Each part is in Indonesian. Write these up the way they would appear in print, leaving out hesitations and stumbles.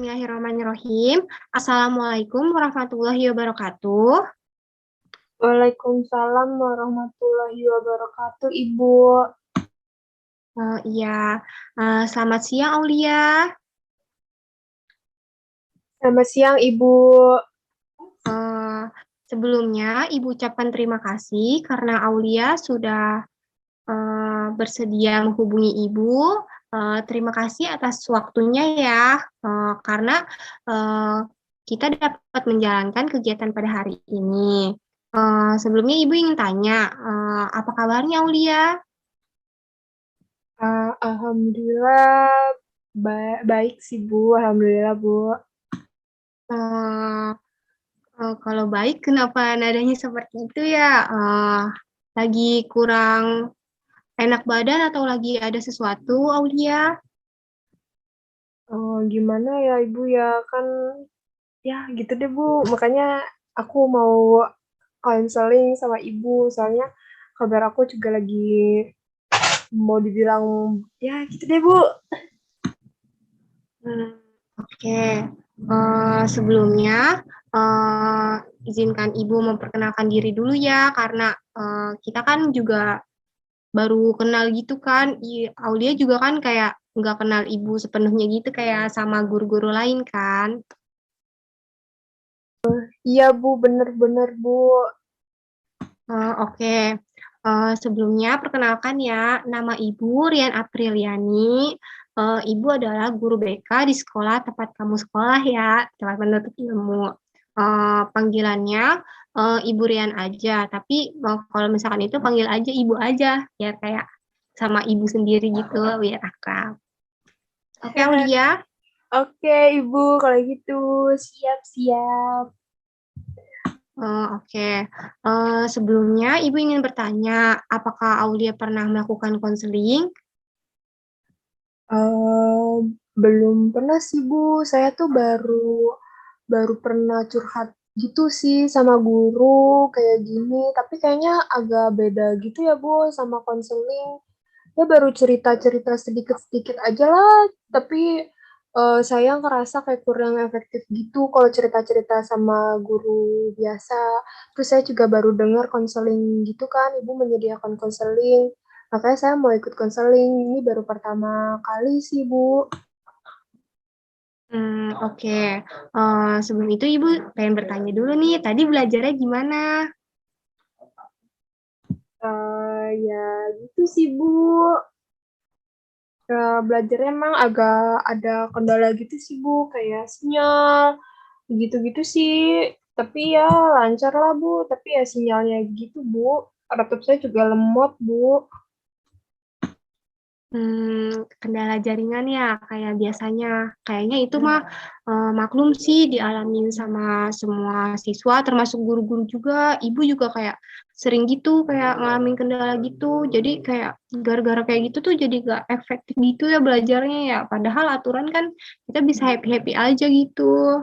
Bismillahirrahmanirrahim. Assalamualaikum warahmatullahi wabarakatuh. Waalaikumsalam warahmatullahi wabarakatuh, Ibu. Iya, selamat siang Aulia. Selamat siang, Ibu. Eh, Sebelumnya Ibu ucapkan terima kasih karena Aulia sudah bersedia menghubungi Ibu. Terima kasih atas waktunya ya, karena eh, kita dapat menjalankan kegiatan pada hari ini. Sebelumnya Ibu ingin tanya, apa kabarnya Aulia? Alhamdulillah baik sih, Bu. Alhamdulillah, Bu. Eh, Kalau baik, kenapa nadanya seperti itu ya? Lagi kurang enak badan atau lagi ada sesuatu, Aulia? Gimana ya, Ibu ya? Kan ya gitu deh, Bu. Makanya aku mau konseling sama Ibu. Soalnya kabar aku juga lagi mau dibilang ya gitu deh, Bu. Hmm, oke. Sebelumnya, izinkan Ibu memperkenalkan diri dulu ya, karena kita kan juga baru kenal gitu kan. Aulia juga kan kayak nggak kenal Ibu sepenuhnya gitu, kayak sama guru-guru lain kan. Iya, Bu. Bener-bener, Bu. Oke. Sebelumnya perkenalkan ya, nama Ibu Rian Apriliani. Ibu adalah guru BK di sekolah tempat kamu sekolah ya, tempat menuntut ilmu. Panggilannya Ibu Rian aja, tapi kalau misalkan itu panggil aja Ibu aja, biar kayak sama Ibu sendiri gitu, biar akrab. Oke, Aulia. Oke, Ibu. Kalau gitu, siap-siap. Oke. Sebelumnya Ibu ingin bertanya, apakah Aulia pernah melakukan konseling? Eh, belum pernah sih, Bu. Saya tuh baru baru pernah curhat gitu sih sama guru kayak gini. Tapi kayaknya agak beda gitu ya, Bu, sama konseling. Ya baru cerita-cerita sedikit-sedikit aja lah. Tapi saya ngerasa kayak kurang efektif gitu kalau cerita-cerita sama guru biasa. Terus saya juga baru dengar konseling gitu kan, Ibu menyediakan konseling. Makanya saya mau ikut konseling. Ini baru pertama kali sih, Bu. Oke. Sebelum itu Ibu pengen bertanya dulu nih, tadi belajarnya gimana? Ya gitu sih, Bu. Belajarnya emang agak ada kendala gitu sih, Bu. Kayak sinyal, gitu-gitu sih. Tapi ya lancar lah, Bu. Tapi ya sinyalnya gitu, Bu. Laptop saya juga lemot, Bu. Kendala jaringan ya, kayak biasanya. Kayaknya itu mah maklum sih dialamin sama semua siswa, termasuk guru-guru juga. Ibu juga kayak sering gitu, kayak ngalamin kendala gitu. Jadi kayak gara-gara kayak gitu tuh jadi gak efektif gitu ya belajarnya ya. Padahal aturan kan kita bisa happy-happy aja gitu.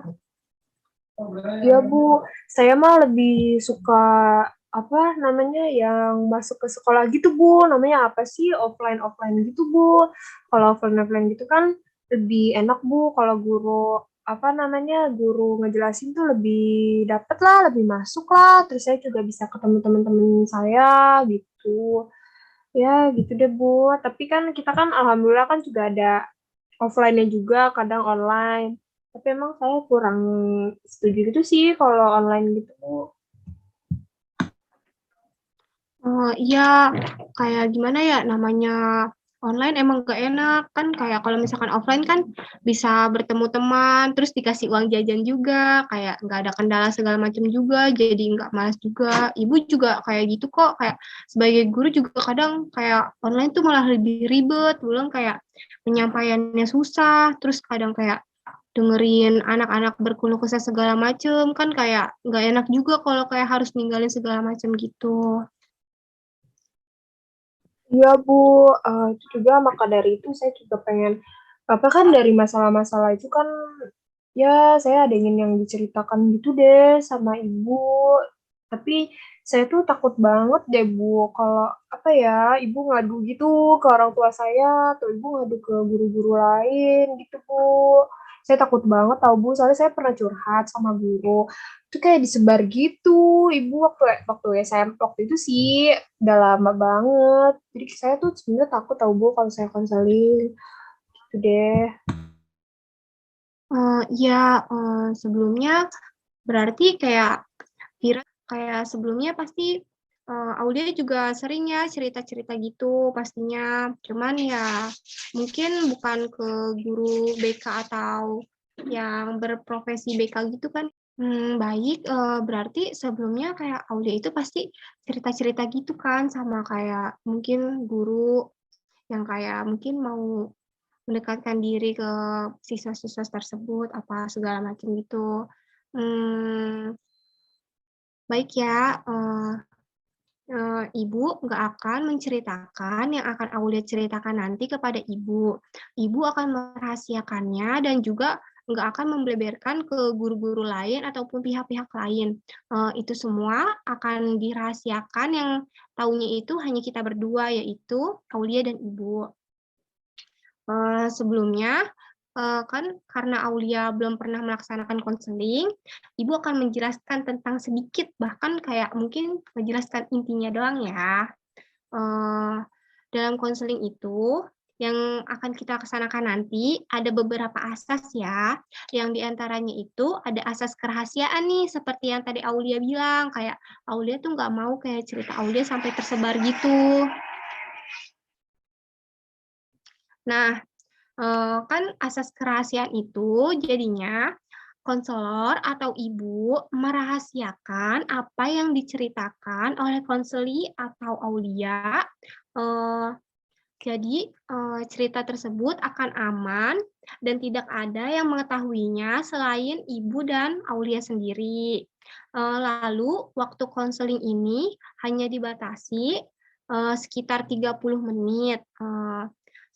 Ya, Bu. Saya mah lebih suka apa namanya yang masuk ke sekolah gitu, Bu. Namanya apa sih? Offline-offline gitu, Bu. Kalau offline-offline gitu kan lebih enak, Bu. Kalau guru apa namanya guru ngejelasin tuh lebih dapet lah, lebih masuk lah. Terus saya juga bisa ketemu teman-teman saya gitu. Ya, gitu deh, Bu. Tapi kan kita kan alhamdulillah kan juga ada offline-nya juga, kadang online. Tapi emang saya kurang setuju gitu sih kalau online gitu. Iya, kayak gimana ya namanya online emang gak enak kan kayak kalau misalkan offline kan bisa bertemu teman, terus dikasih uang jajan juga, kayak nggak ada kendala segala macam juga, jadi nggak malas juga. Ibu juga kayak gitu kok, kayak sebagai guru juga kadang kayak online tuh malah lebih ribet, belum kayak penyampaiannya susah, terus kadang kayak dengerin anak-anak berkeluh kesah segala macem kan kayak nggak enak juga kalau kayak harus ninggalin segala macam gitu. Iya, Bu. Itu juga maka dari itu saya juga pengen apa kan dari masalah-masalah itu kan ya saya ada ingin yang diceritakan gitu deh sama Ibu. Tapi saya tuh takut banget deh, Bu, kalau apa ya Ibu ngadu gitu ke orang tua saya atau Ibu ngadu ke guru-guru lain gitu, Bu. Saya takut banget tahu Bu, soalnya saya pernah curhat sama guru. Itu kayak disebar gitu, Ibu waktu waktu itu sih udah lama banget. Jadi saya tuh sebenarnya takut tahu Bu kalau saya konseling. Gitu deh. Iya, sebelumnya berarti kayak Vira kayak sebelumnya pasti, Aulia juga sering ya cerita-cerita gitu pastinya. Cuman ya mungkin bukan ke guru BK atau yang berprofesi BK gitu kan. Baik, berarti sebelumnya kayak Aulia itu pasti cerita-cerita gitu kan sama kayak mungkin guru yang kayak mungkin mau mendekatkan diri ke siswa-siswa tersebut, apa segala macam gitu. Hmm, baik ya, Ibu nggak akan menceritakan yang akan Aulia ceritakan nanti kepada Ibu. Ibu akan merahasiakannya dan juga nggak akan membeberkan ke guru-guru lain ataupun pihak-pihak lain. Itu semua akan dirahasiakan, yang tahunya itu hanya kita berdua, yaitu Aulia dan Ibu. Sebelumnya, kan karena Aulia belum pernah melaksanakan konseling, Ibu akan menjelaskan tentang sedikit, bahkan kayak mungkin menjelaskan intinya doang ya. Dalam konseling itu, yang akan kita laksanakan nanti ada beberapa asas ya, yang diantaranya itu ada asas kerahasiaan nih, seperti yang tadi Aulia bilang, kayak Aulia tuh nggak mau kayak cerita Aulia sampai tersebar gitu. Nah, kan asas kerahasiaan itu jadinya konselor atau ibu merahasiakan apa yang diceritakan oleh konseli atau Aulia. Eh, jadi cerita tersebut akan aman dan tidak ada yang mengetahuinya selain ibu dan Aulia sendiri. Lalu waktu konseling ini hanya dibatasi sekitar 30 menit.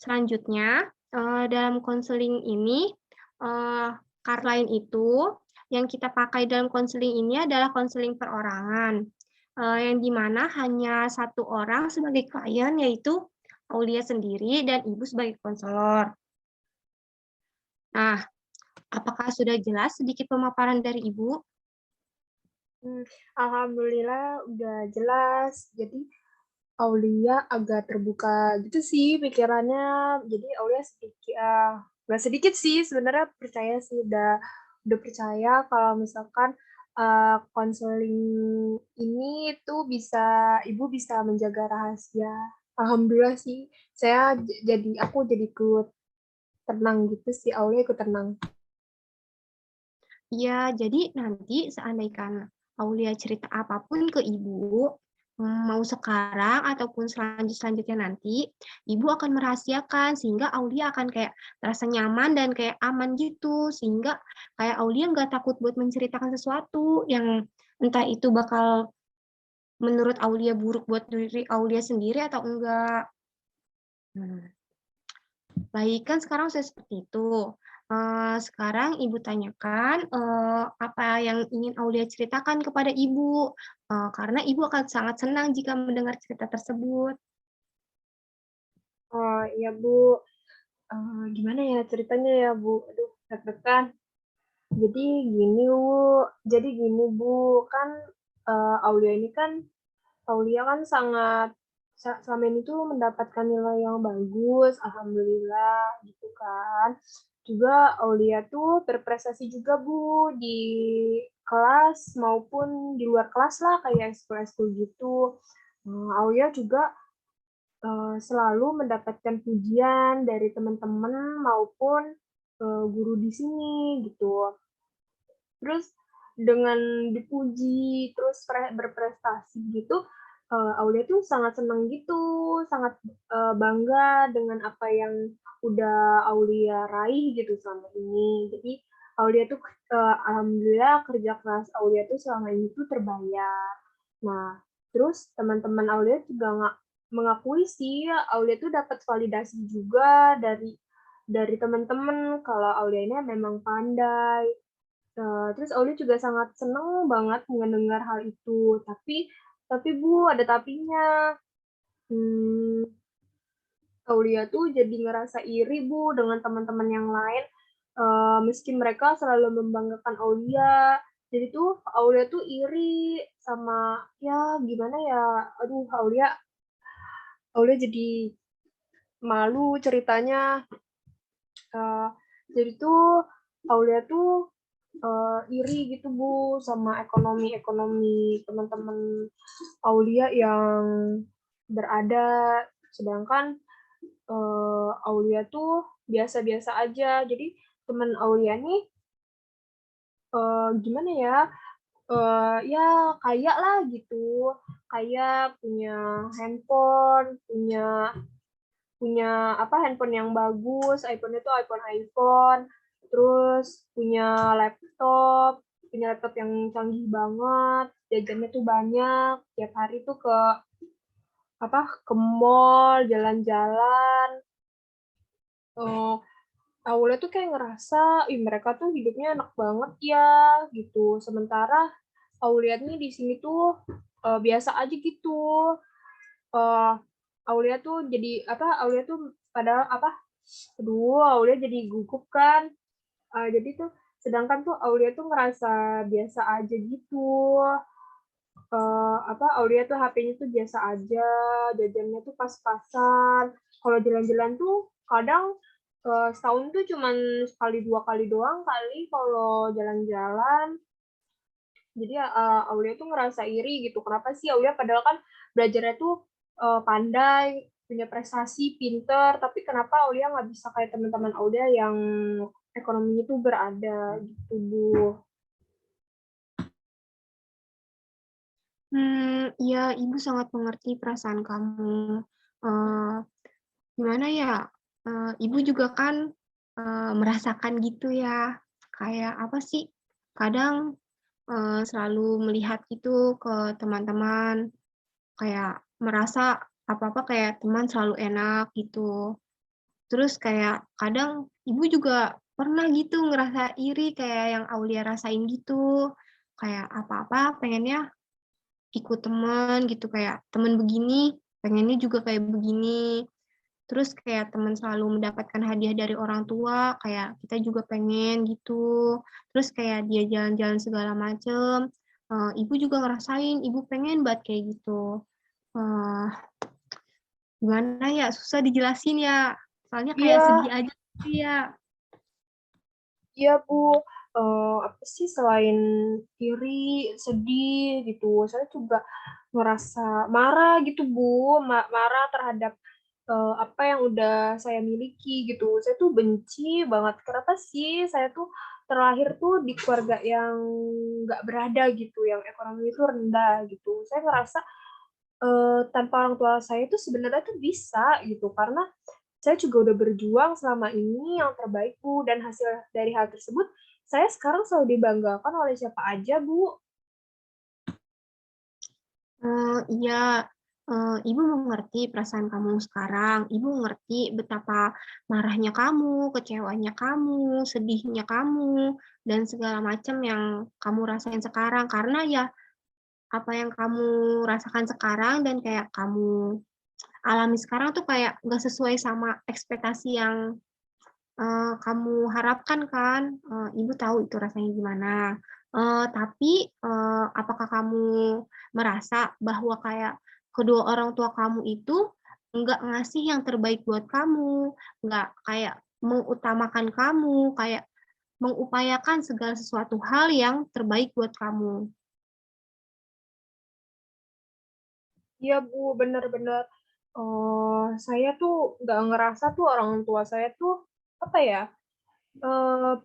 Selanjutnya dalam konseling ini, card lain itu yang kita pakai dalam konseling ini adalah konseling perorangan, yang dimana hanya satu orang sebagai klien, yaitu Aulia sendiri dan Ibu sebagai konselor. Nah, apakah sudah jelas sedikit pemaparan dari Ibu? Alhamdulillah udah jelas. Jadi Aulia agak terbuka gitu sih pikirannya. Jadi Aulia sedikit, nggak sedikit sih sebenarnya percaya sih udah percaya kalau misalkan konseling ini tuh ibu bisa menjaga rahasia. Alhamdulillah sih, aku jadi ikut tenang gitu sih, Aulia ikut tenang. Ya, jadi nanti seandainya Aulia cerita apapun ke Ibu, mau sekarang ataupun selanjutnya nanti, Ibu akan merahasiakan sehingga Aulia akan kayak terasa nyaman dan kayak aman gitu, sehingga kayak Aulia nggak takut buat menceritakan sesuatu yang entah itu bakal menurut Aulia buruk buat diri Aulia sendiri atau enggak. Baik, kan sekarang saya seperti itu. Sekarang Ibu tanyakan apa yang ingin Aulia ceritakan kepada Ibu, karena Ibu akan sangat senang jika mendengar cerita tersebut. Oh iya Bu, gimana ya ceritanya ya Bu? Aduh, deg-degan. Jadi gini Bu, kan Aulia ini kan Aulia kan selama ini tuh mendapatkan nilai yang bagus, alhamdulillah gitu kan. Juga Aulia tuh berprestasi juga Bu di kelas maupun di luar kelas lah kayak ekskul-ekskul gitu. Aulia juga selalu mendapatkan pujian dari teman-teman maupun guru di sini gitu. Terus dengan dipuji terus berprestasi gitu, Aulia tuh sangat senang gitu, sangat bangga dengan apa yang udah Aulia raih gitu selama ini. Jadi Aulia tuh alhamdulillah kerja keras Aulia tuh selama ini tuh terbayar. Nah, terus teman-teman Aulia juga nggak mengakui sih Aulia tuh dapat validasi juga dari teman-teman kalau Aulia ini memang pandai. Terus Aulia juga sangat senang banget mendengar hal itu. Tapi Bu, ada tapinya. Hmm, Aulia tuh jadi ngerasa iri Bu dengan teman-teman yang lain. meski mereka selalu membanggakan Aulia, jadi tuh Aulia tuh iri sama ya gimana ya, aduh Aulia jadi malu ceritanya. Eh, jadi tuh Aulia tuh iri gitu Bu sama ekonomi teman-teman Aulia yang berada, sedangkan Aulia tuh biasa-biasa aja. Jadi teman Aulia nih gimana ya? Ya kayak lah gitu, kayak punya handphone, punya punya apa handphone yang bagus, iPhone itu iPhone, terus punya laptop yang canggih banget, jajannya tuh banyak, tiap hari tuh ke mall, jalan-jalan. Eh, Awalnya tuh kayak ngerasa, ih mereka tuh hidupnya enak banget ya, gitu. Sementara Aulia nih di sini tuh biasa aja gitu. eh Aulia tuh jadi apa? Aulia tuh padahal apa? Aduh, Aulia jadi gugup kan. Jadi tuh sedangkan tuh Aulia tuh ngerasa biasa aja gitu. Apa Aulia tuh HP-nya tuh biasa aja, jajannya tuh pas-pasan. Kalau jalan-jalan tuh kadang setahun tuh cuman sekali dua kali doang kali kalau jalan-jalan. Jadi Aulia tuh ngerasa iri gitu. Kenapa sih Aulia padahal kan belajarnya tuh pandai, punya prestasi, pinter, tapi kenapa Aulia nggak bisa kayak teman-teman Aulia yang ekonominya tuh berada gitu, Bu. Iya, Ibu sangat mengerti perasaan kamu. Eh, Gimana ya? Ibu juga kan merasakan gitu ya. Kayak apa sih? Kadang selalu melihat itu ke teman-teman, kayak merasa apa-apa kayak teman selalu enak gitu. Terus kayak kadang ibu juga pernah gitu ngerasa iri kayak yang Aulia rasain gitu. Kayak apa-apa pengennya ikut teman gitu, kayak teman begini, pengennya juga kayak begini. Terus kayak teman selalu mendapatkan hadiah dari orang tua, kayak kita juga pengen gitu. Terus kayak dia jalan-jalan segala macem, ibu juga ngerasain, ibu pengen banget kayak gitu. Eh, Gimana ya, susah dijelasin ya, soalnya kayak sedih Iya, aja gitu ya. iya Bu. Apa sih selain iri, sedih gitu, saya juga ngerasa marah gitu Bu, marah terhadap apa yang udah saya miliki gitu. Saya tuh benci banget. Kenapa sih saya tuh terlahir tuh di keluarga yang nggak berada gitu, yang ekonomi itu rendah gitu. Saya ngerasa tanpa orang tua saya tuh sebenarnya tuh bisa gitu, karena saya juga udah berjuang selama ini yang terbaik, Bu, dan hasil dari hal tersebut, saya sekarang selalu dibanggakan oleh siapa aja, Bu. Iya, ibu mengerti perasaan kamu sekarang. Ibu mengerti betapa marahnya kamu, kecewanya kamu, sedihnya kamu, dan segala macam yang kamu rasain sekarang. Karena ya apa yang kamu rasakan sekarang dan kayak kamu alami sekarang tuh kayak nggak sesuai sama ekspektasi yang kamu harapkan kan. Ibu tahu itu rasanya gimana. Tapi apakah kamu merasa bahwa kayak kedua orang tua kamu itu nggak ngasih yang terbaik buat kamu, nggak kayak mengutamakan kamu, kayak mengupayakan segala sesuatu hal yang terbaik buat kamu? Iya, Bu, benar-benar. Saya tuh nggak ngerasa tuh orang tua saya tuh, apa ya,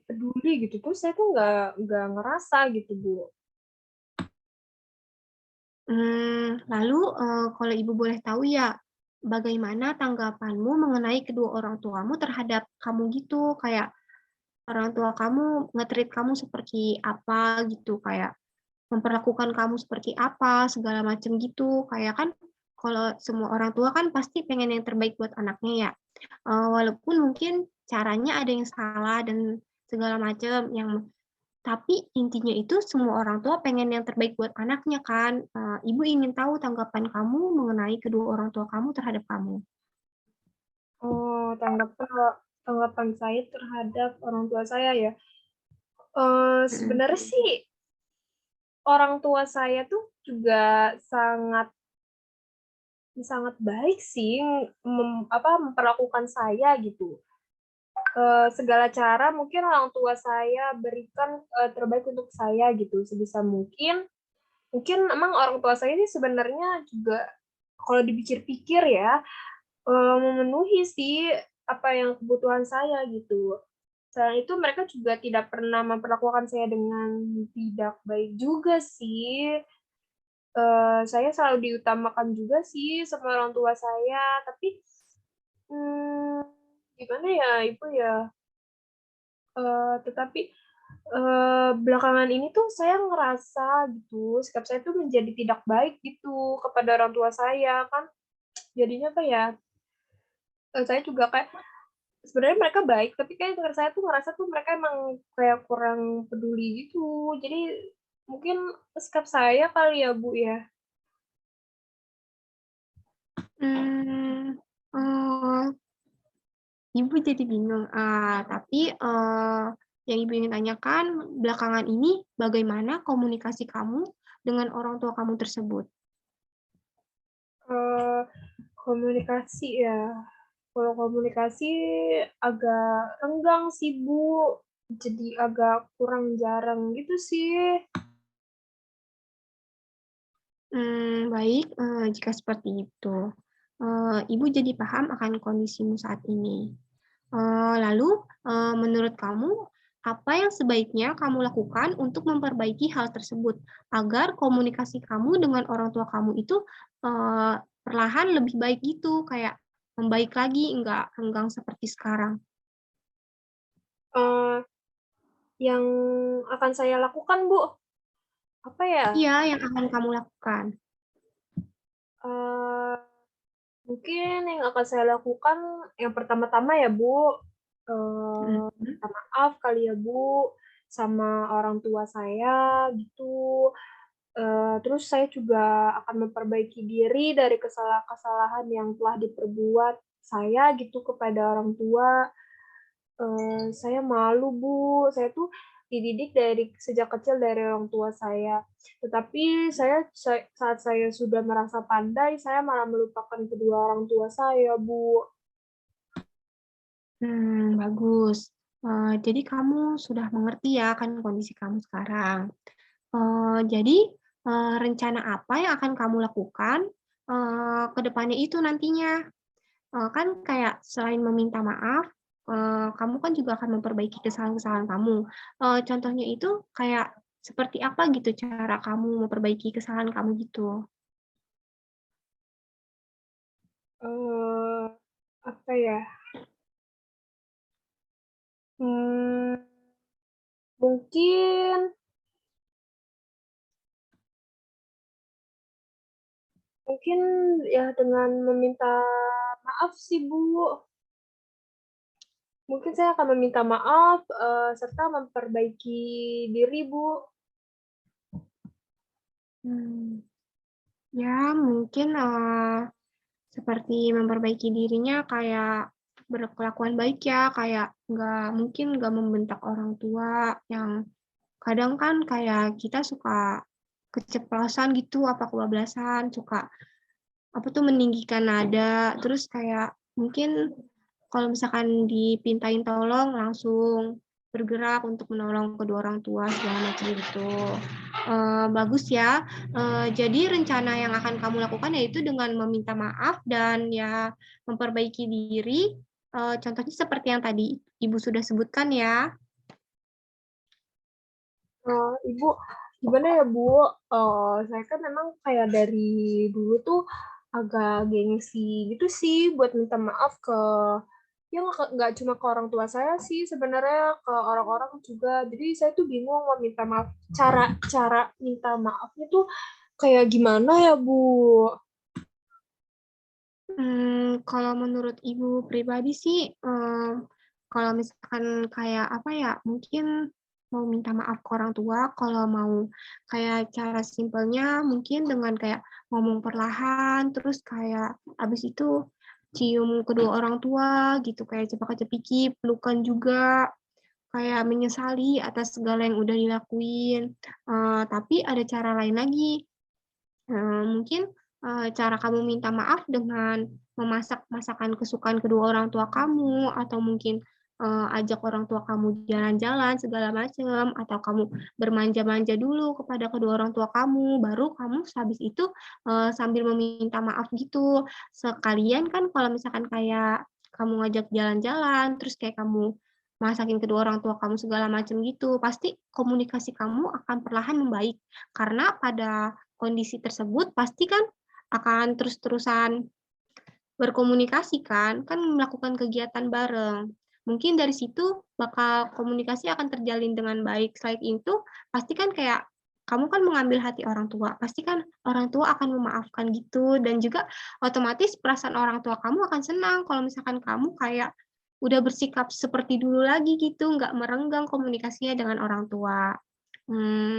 peduli gitu. Tuh saya tuh nggak ngerasa gitu, Bu. Lalu, kalau Ibu boleh tahu ya, bagaimana tanggapanmu mengenai kedua orang tuamu terhadap kamu gitu? Kayak orang tua kamu nge-treat kamu seperti apa gitu, kayak memperlakukan kamu seperti apa, segala macam gitu. Kayak kan kalau semua orang tua kan pasti pengen yang terbaik buat anaknya ya. Walaupun mungkin caranya ada yang salah dan segala macam, tapi intinya itu semua orang tua pengen yang terbaik buat anaknya kan. Ibu ingin tahu tanggapan kamu mengenai kedua orang tua kamu terhadap kamu. Tanggapan tanggapan saya terhadap orang tua saya ya. Mhm. Sebenarnya sih orang tua saya tuh juga sangat sangat baik sih, memperlakukan saya gitu. Segala cara mungkin orang tua saya berikan, terbaik untuk saya gitu, sebisa mungkin. Mungkin emang orang tua saya ini sebenarnya juga kalau dipikir-pikir ya, memenuhi sih apa yang kebutuhan saya gitu. Selain itu mereka juga tidak pernah memperlakukan saya dengan tidak baik juga sih. Saya selalu diutamakan juga sih sama orang tua saya, tapi, mmm, gimana ya, Ibu, ya, tetapi, belakangan ini tuh saya ngerasa gitu, sikap saya tuh menjadi tidak baik gitu kepada orang tua saya, kan jadinya apa ya, saya juga kayak sebenarnya mereka baik, tapi kayak saya tuh ngerasa tuh mereka emang kayak kurang peduli gitu. Jadi mungkin sikap saya kali ya, Bu, ya? Mmm, oh, Ibu jadi bingung, tapi, yang Ibu ingin tanyakan belakangan ini bagaimana komunikasi kamu dengan orang tua kamu tersebut? Eee, Komunikasi ya, kalau komunikasi agak renggang sih, Bu, jadi agak kurang jarang gitu sih. Baik, jika seperti itu. Ibu jadi paham akan kondisimu saat ini. Lalu, menurut kamu, apa yang sebaiknya kamu lakukan untuk memperbaiki hal tersebut, agar komunikasi kamu dengan orang tua kamu itu, eee, perlahan lebih baik gitu, kayak membaik lagi, enggak renggang seperti sekarang? Eee, yang akan saya lakukan, Bu, apa ya, Iya, yang akan kamu lakukan. eee, mungkin yang akan saya lakukan yang pertama-tama ya, Bu, Mhm. minta maaf kali ya, Bu, sama orang tua saya gitu. Terus saya juga akan memperbaiki diri dari kesalahan-kesalahan yang telah diperbuat saya gitu kepada orang tua. Saya malu, Bu, saya tuh dididik dari sejak kecil dari orang tua saya. Tetapi saat saya sudah merasa pandai, saya malah melupakan kedua orang tua saya, Bu. Bagus. Jadi kamu sudah mengerti ya kan kondisi kamu sekarang. Jadi, rencana apa yang akan kamu lakukan, ke depannya itu nantinya? Kan kayak selain meminta maaf, kamu kan juga akan memperbaiki kesalahan-kesalahan kamu. Contohnya itu kayak seperti apa gitu cara kamu memperbaiki kesalahan kamu gitu? Eee, Apa ya, mmm, mungkin mungkin ya dengan meminta maaf sih, Bu. Mungkin saya akan meminta maaf, serta memperbaiki diri, Bu. Mmm, ya mungkin, seperti memperbaiki dirinya kayak berkelakuan baik ya, kayak nggak membentak orang tua, yang kadang kan kayak kita suka keceplosan gitu, apa kebablasan, suka apa tuh meninggikan nada, terus kayak mungkin kalau misalkan dipintain tolong langsung bergerak untuk menolong kedua orang tua segala macam gitu. Bagus ya, jadi rencana yang akan kamu lakukan yaitu dengan meminta maaf dan ya memperbaiki diri, contohnya seperti yang tadi Ibu sudah sebutkan ya. Ibu, gimana ya, Bu, saya kan memang kayak dari dulu tuh agak gengsi gitu sih buat minta maaf ke ya nggak cuma ke orang tua saya sih sebenarnya, ke orang-orang juga. Jadi saya tuh bingung mau minta maaf, cara cara minta maafnya tuh kayak gimana ya, Bu? Kalau menurut Ibu pribadi sih, kalau misalkan kayak apa ya, mungkin mau minta maaf ke orang tua, kalau mau kayak cara simpelnya mungkin dengan kayak ngomong perlahan, terus kayak habis itu cium kedua orang tua gitu, kayak cepak-cepiki, pelukan juga, kayak menyesali atas segala yang udah dilakuin. Tapi ada cara lain lagi. Mungkin, cara kamu minta maaf dengan memasak masakan kesukaan kedua orang tua kamu, atau mungkin, ajak orang tua kamu jalan-jalan segala macam, atau kamu bermanja-manja dulu kepada kedua orang tua kamu, baru kamu habis itu, sambil meminta maaf gitu. Sekalian kan kalau misalkan kayak kamu ngajak jalan-jalan, terus kayak kamu masakin kedua orang tua kamu segala macam gitu, pasti komunikasi kamu akan perlahan membaik. Karena pada kondisi tersebut pasti kan akan terus-terusan berkomunikasi kan melakukan kegiatan bareng. Mungkin dari situ bakal komunikasi akan terjalin dengan baik. Selain itu, pasti kan kayak kamu kan mengambil hati orang tua, pasti kan orang tua akan memaafkan gitu, dan juga otomatis perasaan orang tua kamu akan senang kalau misalkan kamu kayak udah bersikap seperti dulu lagi gitu, nggak merenggang komunikasinya dengan orang tua.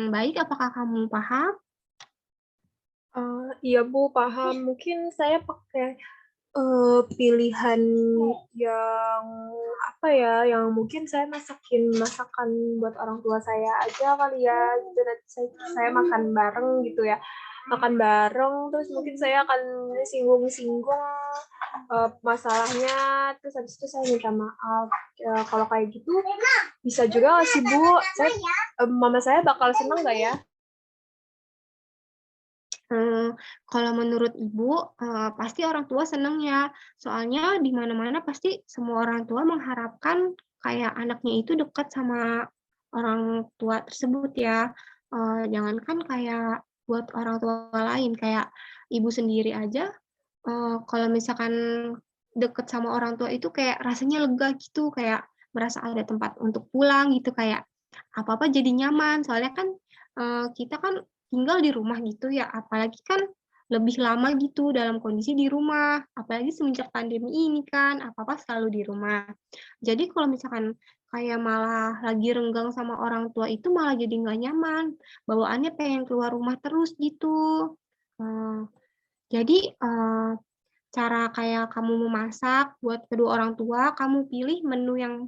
Baik, apakah kamu paham? Iya Bu, paham. Mungkin saya pakai pilihan yang apa ya, yang mungkin saya masakin masakan buat orang tua saya aja kali ya, gitu nanti saya makan bareng gitu ya, makan bareng terus mungkin saya akan singgung-singgung masalahnya, terus habis itu saya minta maaf. Ya, kalau kayak gitu bisa juga nggak sih Bu? Mama saya bakal seneng nggak ya? Kalau menurut Ibu, pasti orang tua seneng ya, soalnya di mana-mana pasti semua orang tua mengharapkan kayak anaknya itu dekat sama orang tua tersebut ya. Jangankan kayak buat orang tua lain, kayak Ibu sendiri aja, kalau misalkan deket sama orang tua itu kayak rasanya lega gitu, kayak merasa ada tempat untuk pulang gitu, kayak apa-apa jadi nyaman. Soalnya kan, kita kan tinggal di rumah gitu ya, apalagi kan lebih lama gitu dalam kondisi di rumah, apalagi semenjak pandemi ini kan, apa-apa selalu di rumah. Jadi kalau misalkan kayak malah lagi renggang sama orang tua itu malah jadi nggak nyaman, bawaannya pengen keluar rumah terus gitu. Eee, jadi, cara kayak kamu memasak buat kedua orang tua, kamu pilih menu yang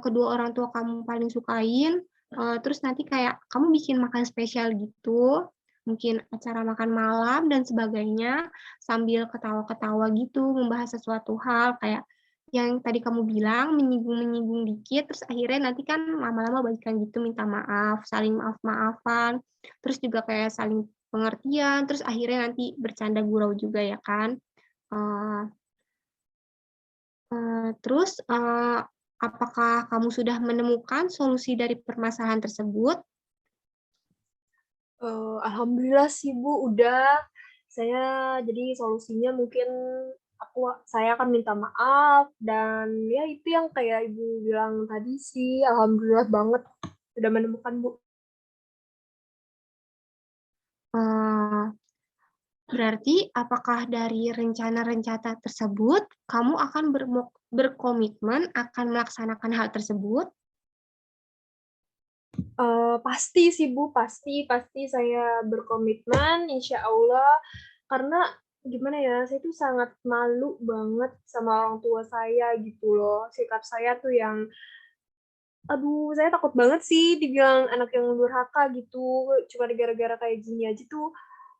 kedua orang tua kamu paling sukain, terus nanti kayak kamu bikin makan spesial gitu, mungkin acara makan malam dan sebagainya, sambil ketawa-ketawa gitu, membahas sesuatu hal kayak yang tadi kamu bilang, menyinggung-menyinggung dikit, terus akhirnya nanti kan lama-lama baikan gitu, minta maaf, saling maaf-maafan, terus juga kayak saling pengertian, terus akhirnya nanti bercanda gurau juga ya kan. Eee terus, apakah kamu sudah menemukan solusi dari permasalahan tersebut? Alhamdulillah sih Bu, udah. Saya jadi solusinya mungkin saya akan minta maaf dan ya itu yang kayak Ibu bilang tadi sih, alhamdulillah banget udah menemukan Bu. Eee, Berarti apakah dari rencana-rencana tersebut, kamu akan berkomitmen akan melaksanakan hal tersebut? Pasti sih Bu, pasti saya berkomitmen insya Allah, karena gimana ya, saya tuh sangat malu banget sama orang tua saya gitu loh. Sikap saya tuh yang aduh, saya takut banget sih dibilang anak yang durhaka gitu, cuma gara-gara kayak gini aja tuh,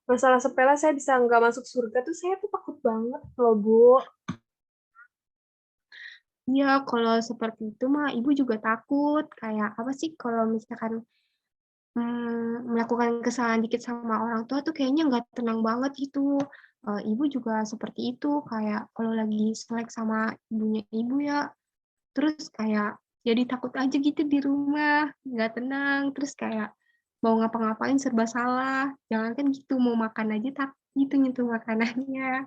masalah sepele saya bisa nggak masuk surga tuh saya tuh takut banget loh, Bu. Iya, kalau seperti itu mah Ibu juga takut, kayak apa sih, kalau misalkan, melakukan kesalahan dikit sama orang tua tuh kayaknya nggak tenang banget gitu. Ibu juga seperti itu, kayak kalau lagi selek sama ibunya Ibu ya, terus kayak jadi takut aja gitu di rumah, nggak tenang, terus kayak mau ngapa-ngapain serba salah, jangankan gitu mau makan aja takut gitu nyentuh makanannya,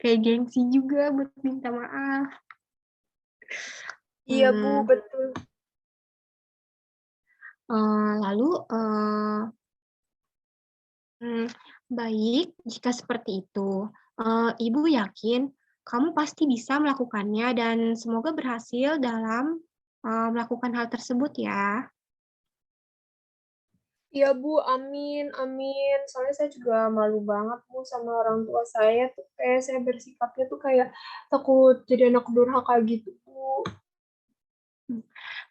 kayak gengsi juga buat minta maaf. Iya, Bu, Mmm, betul. lalu, mmm, baik jika seperti itu, Ibu yakin kamu pasti bisa melakukannya dan semoga berhasil dalam, melakukan hal tersebut ya. Iya Bu, amin, amin. Soalnya saya juga malu banget Bu sama orang tua saya tuh kayak saya bersikapnya tuh kayak takut jadi anak durhaka gitu Bu. Mmm,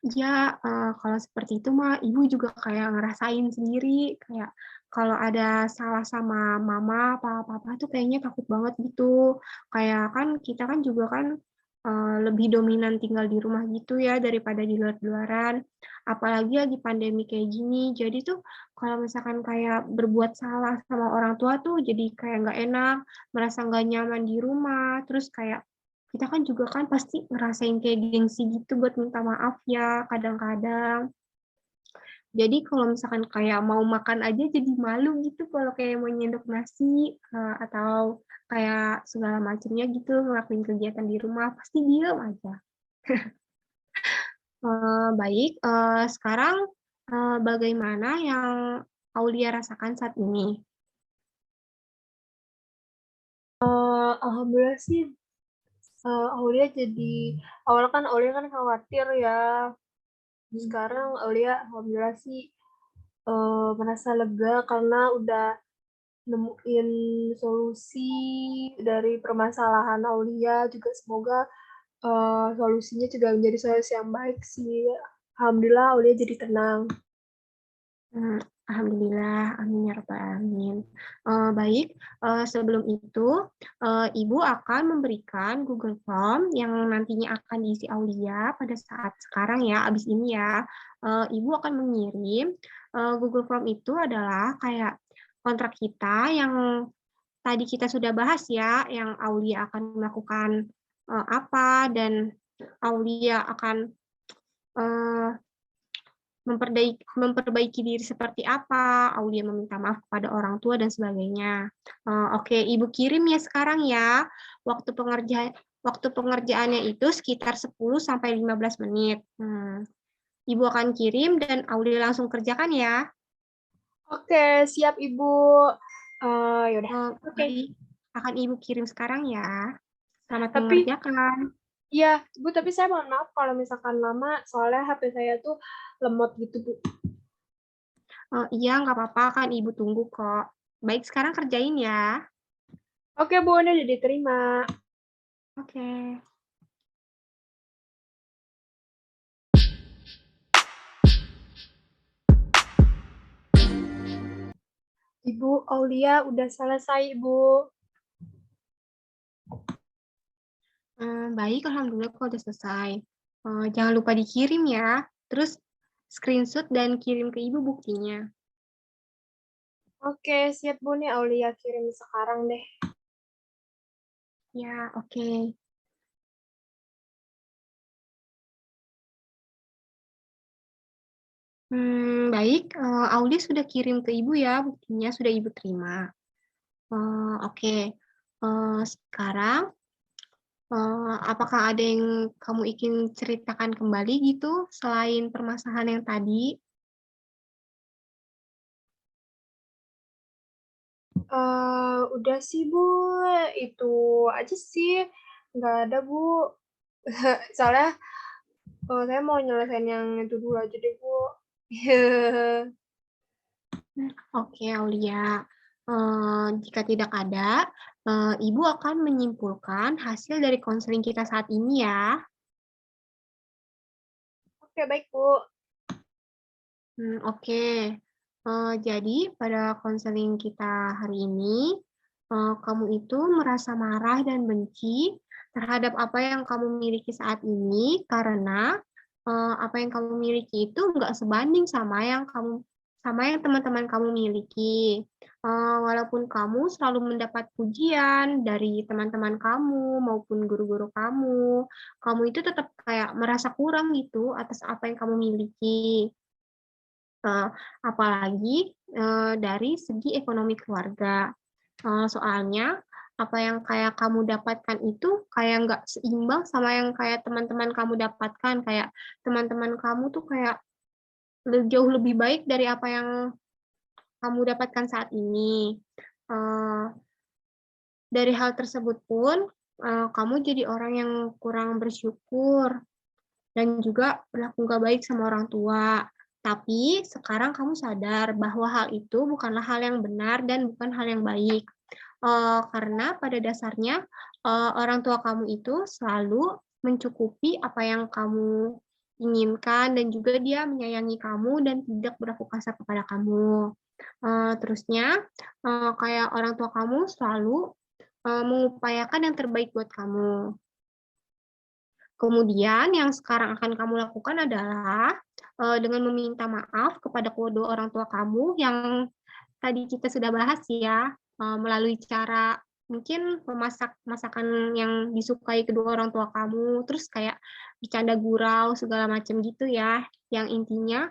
iya, kalau seperti itu mah Ibu juga kayak ngerasain sendiri, kayak kalau ada salah sama mama apa papa tuh kayaknya takut banget gitu. Kayak kan kita kan juga kan, lebih dominan tinggal di rumah gitu ya daripada di luar-luaran, apalagi lagi pandemi kayak gini. Jadi tuh kalau misalkan kayak berbuat salah sama orang tua tuh jadi kayak nggak enak, merasa nggak nyaman di rumah, terus kayak kita kan juga kan pasti ngerasain kayak gengsi gitu buat minta maaf ya kadang-kadang. Jadi kalau misalkan kayak mau makan aja jadi malu gitu kalau kayak mau nyendok nasi, atau kayak segala macamnya gitu ngelakuin kegiatan di rumah, pasti diem aja. Baik, sekarang, bagaimana yang Aulia rasakan saat ini? Alhamdulillah sih, Aulia jadi awalnya kan Aulia kan khawatir ya. Sekarang Aulia alhamdulillah sih merasa lega karena udah nemuin solusi dari permasalahan Aulia juga semoga solusinya juga menjadi solusi yang baik sih. Alhamdulillah Aulia jadi tenang. Mmm, alhamdulillah, amin ya rabbal alamin. Baik, sebelum itu, Ibu akan memberikan Google Form yang nantinya akan diisi Aulia pada saat sekarang ya, abis ini ya. Ibu akan mengirim, Google Form itu adalah kayak kontrak kita yang tadi kita sudah bahas ya, yang Aulia akan melakukan, apa dan Aulia akan, eee memperbaiki diri seperti apa, Aulia meminta maaf kepada orang tua dan sebagainya. Oke, Ibu kirim ya sekarang ya. Waktu pengerjaannya itu sekitar 10 sampai 15 menit. Ibu akan kirim dan Aulia langsung kerjakan ya. Oke, siap Ibu. Yaudah. Oke. Baik, akan Ibu kirim sekarang ya. Selamat Tapi mengerjakan. iya, Bu, tapi saya mohon maaf kalau misalkan lama, soalnya HP saya tuh lemot gitu, Bu. Iya, nggak apa-apa, kan Ibu tunggu kok. Baik, sekarang kerjain ya. Oke, Bu, ini udah diterima. Oke. Ibu Aulia udah selesai, Ibu. Baik, alhamdulillah kok udah selesai. Jangan lupa dikirim ya, terus screenshot dan kirim ke Ibu buktinya. Oke, siap Bu nih Aulia kirim sekarang deh. Ya, oke. Baik, Auli sudah kirim ke Ibu ya, buktinya sudah Ibu terima. Oke. Sekarang, apakah ada yang kamu ingin ceritakan kembali gitu, selain permasalahan yang tadi? Udah sih Bu, itu aja sih. Nggak ada Bu. Soalnya saya mau nyelesain yang itu dulu aja deh Bu. Oke, Aulia. Jika tidak ada, Ibu akan menyimpulkan hasil dari konseling kita saat ini ya. Oke, baik Bu. Oke. Jadi pada konseling kita hari ini, kamu itu merasa marah dan benci terhadap apa yang kamu miliki saat ini karena apa yang kamu miliki itu nggak sebanding sama yang teman-teman kamu miliki. Walaupun kamu selalu mendapat pujian dari teman-teman kamu maupun guru-guru kamu itu tetap kayak merasa kurang gitu atas apa yang kamu miliki. Apalagi, dari segi ekonomi keluarga. Soalnya apa yang kayak kamu dapatkan itu kayak nggak seimbang sama yang kayak teman-teman kamu dapatkan. Kayak teman-teman kamu tuh kayak jauh lebih baik dari apa yang kamu dapatkan saat ini. Eee, dari hal tersebut pun, kamu jadi orang yang kurang bersyukur dan juga berlaku nggak baik sama orang tua. Tapi sekarang kamu sadar bahwa hal itu bukanlah hal yang benar dan bukan hal yang baik. Karena pada dasarnya, orang tua kamu itu selalu mencukupi apa yang kamu inginkan dan juga dia menyayangi kamu dan tidak berlaku kasar kepada kamu. Terusnya, kayak orang tua kamu selalu, mengupayakan yang terbaik buat kamu. Kemudian yang sekarang akan kamu lakukan adalah, dengan meminta maaf kepada kedua orang tua kamu yang tadi kita sudah bahas ya, melalui cara mungkin memasak masakan yang disukai kedua orang tua kamu, terus kayak bercanda gurau segala macam gitu ya, yang intinya,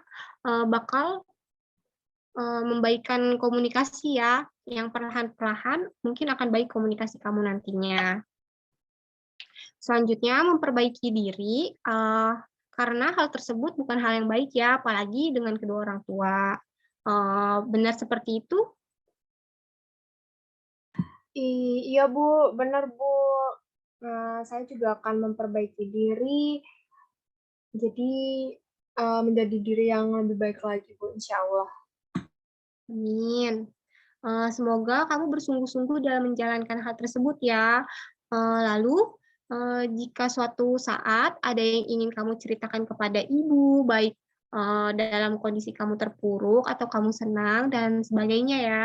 bakal, membaikkan komunikasi ya, yang perlahan-perlahan mungkin akan baik komunikasi kamu nantinya. Selanjutnya memperbaiki diri, karena hal tersebut bukan hal yang baik ya, apalagi dengan kedua orang tua. Benar seperti itu? Iya Bu, benar Bu. Saya juga akan memperbaiki diri, jadi menjadi diri yang lebih baik lagi Bu, insya Allah. Amin. Semoga kamu bersungguh-sungguh dalam menjalankan hal tersebut ya. Lalu, jika suatu saat ada yang ingin kamu ceritakan kepada ibu, baik, dalam kondisi kamu terpuruk atau kamu senang dan sebagainya ya,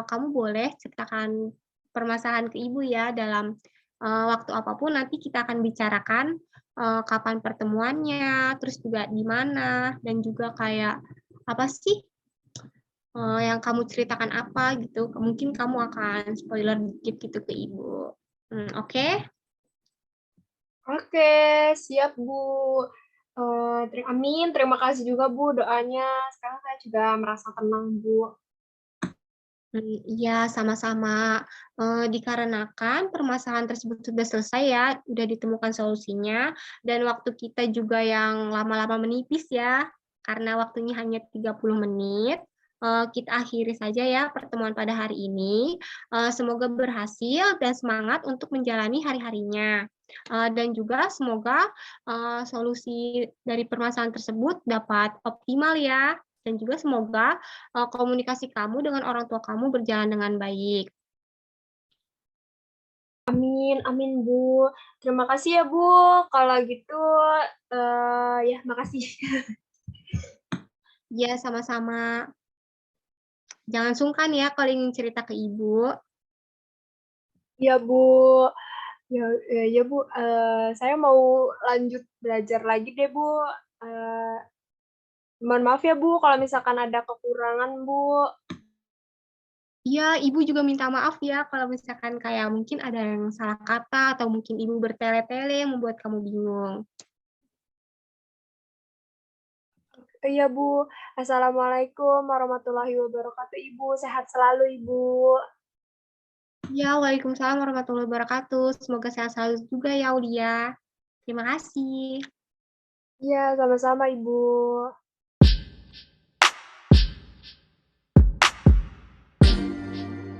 kamu boleh ceritakan permasalahan ke ibu ya dalam, waktu apapun nanti kita akan bicarakan, kapan pertemuannya, terus juga di mana, dan juga kayak apa sih yang kamu ceritakan apa gitu, mungkin kamu akan spoiler dikit gitu ke ibu. Oke? Oke, siap Bu. Amin, terima kasih juga Bu doanya. Sekarang saya juga merasa tenang Bu. Iya, sama-sama. Dikarenakan permasalahan tersebut sudah selesai ya, udah ditemukan solusinya, dan waktu kita juga yang lama-lama menipis ya, karena waktunya hanya 30 menit, kita akhiri saja ya pertemuan pada hari ini. Semoga berhasil dan semangat untuk menjalani hari-harinya. Dan juga semoga, solusi dari permasalahan tersebut dapat optimal ya, dan juga semoga komunikasi kamu dengan orang tua kamu berjalan dengan baik. Amin, amin Bu. Terima kasih ya Bu. Kalau gitu, ya makasih. Ya, sama-sama. Jangan sungkan ya kalau ingin cerita ke ibu. Ya Bu. Ya, ya Bu. Saya mau lanjut belajar lagi deh Bu. Eh, Mohon maaf ya Bu, kalau misalkan ada kekurangan Bu. Iya, ibu juga minta maaf ya kalau misalkan kayak mungkin ada yang salah kata atau mungkin ibu bertele-tele yang membuat kamu bingung. Iya Bu. Assalamualaikum warahmatullahi wabarakatuh Ibu. Sehat selalu Ibu. Ya, waalaikumsalam warahmatullahi wabarakatuh. Semoga sehat selalu juga ya, Aulia. Terima kasih. Iya, sama-sama Ibu.